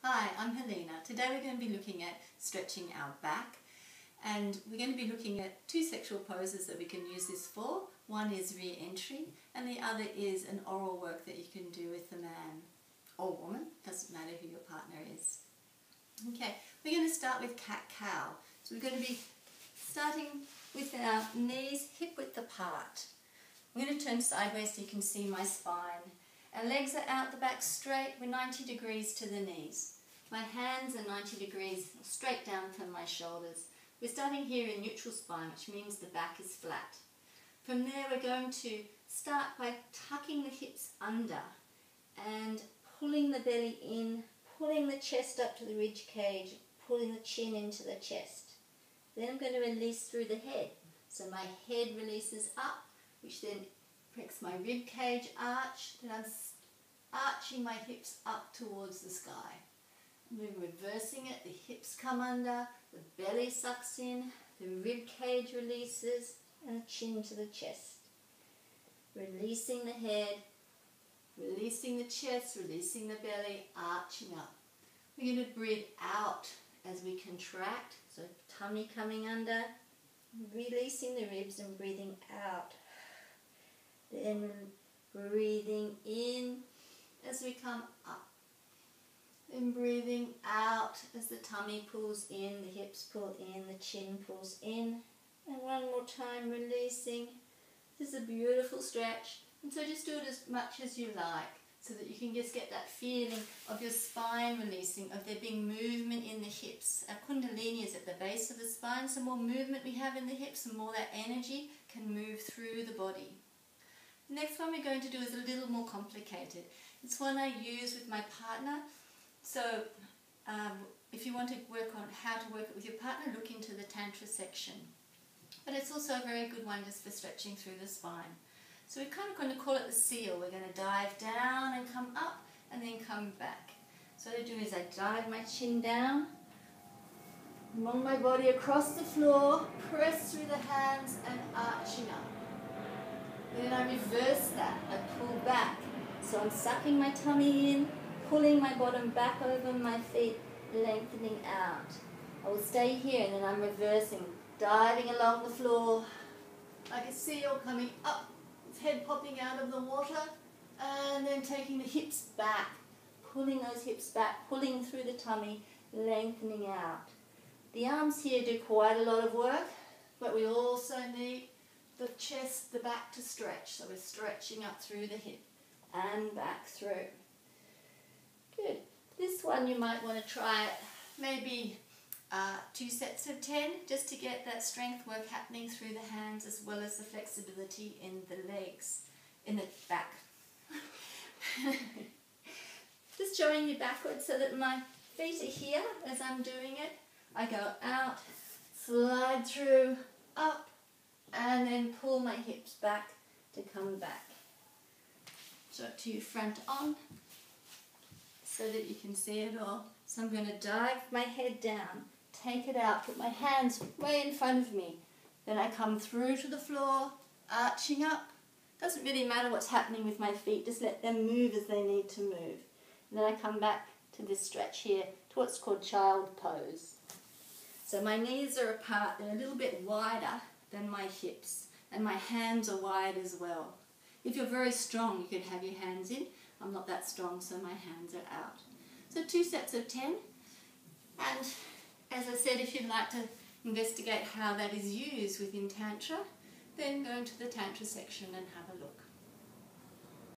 Hi, I'm Helena. Today we're going to be looking at stretching our back, and we're going to be looking at two sexual poses that we can use this for. One is re-entry and the other is an oral work that you can do with a man or woman, doesn't matter who your partner is. Okay, we're going to start with cat-cow. So we're going to be starting with our knees hip-width apart. I'm going to turn sideways so you can see my spine. Our legs are out the back straight, we're 90 degrees to the knees. My hands are 90 degrees straight down from my shoulders. We're starting here in neutral spine, which means the back is flat. From there we're going to start by tucking the hips under and pulling the belly in, pulling the chest up to the rib cage, pulling the chin into the chest. Then I'm going to release through the head. So my head releases up, which then makes my rib cage arch. Then I'm arching my hips up towards the sky. We're reversing it, the hips come under, the belly sucks in, the rib cage releases, and the chin to the chest. Releasing the head, releasing the chest, releasing the belly, arching up. We're going to breathe out as we contract, so tummy coming under, releasing the ribs and breathing out. Then breathing in as we come up. Then breathing out as the tummy pulls in, the hips pull in, the chin pulls in. And one more time releasing. This is a beautiful stretch. And so just do it as much as you like so that you can just get that feeling of your spine releasing, of there being movement in the hips. Our kundalini is at the base of the spine, so more movement we have in the hips, the more that energy can move through the body. The next one we're going to do is a little more complicated. It's one I use with my partner. So if you want to work on how to work it with your partner, look into the Tantra section. But it's also a very good one just for stretching through the spine. So we're kind of going to call it the seal. We're going to dive down and come up and then come back. So what I do is I dive my chin down, roll my body across the floor, press through the hands and arching up. Then I reverse that, I pull back. So I'm sucking my tummy in, pulling my bottom back over my feet, lengthening out. I will stay here and then I'm reversing, diving along the floor like a seal coming up, its head popping out of the water, and then taking the hips back, pulling those hips back, pulling through the tummy, lengthening out. The arms here do quite a lot of work, but we also need the chest, the back to stretch. So we're stretching up through the hip and back through. Good. This one you might want to try it maybe 2 sets of 10 just to get that strength work happening through the hands as well as the flexibility in the legs, in the back. Just showing you backwards so that my feet are here as I'm doing it. I go out, slide through, up, and then pull my hips back to come back. So to your front on so that you can see it all. So I'm going to dive my head down, take it out, put my hands way in front of me. Then I come through to the floor, arching up. Doesn't really matter what's happening with my feet, just let them move as they need to move. And then I come back to this stretch here, to what's called child pose. So my knees are apart, they're a little bit wider than my hips, and my hands are wide as well. If you're very strong, you can have your hands in. I'm not that strong, so my hands are out. So 2 sets of 10. And as I said, if you'd like to investigate how that is used within Tantra, then go into the Tantra section and have a look.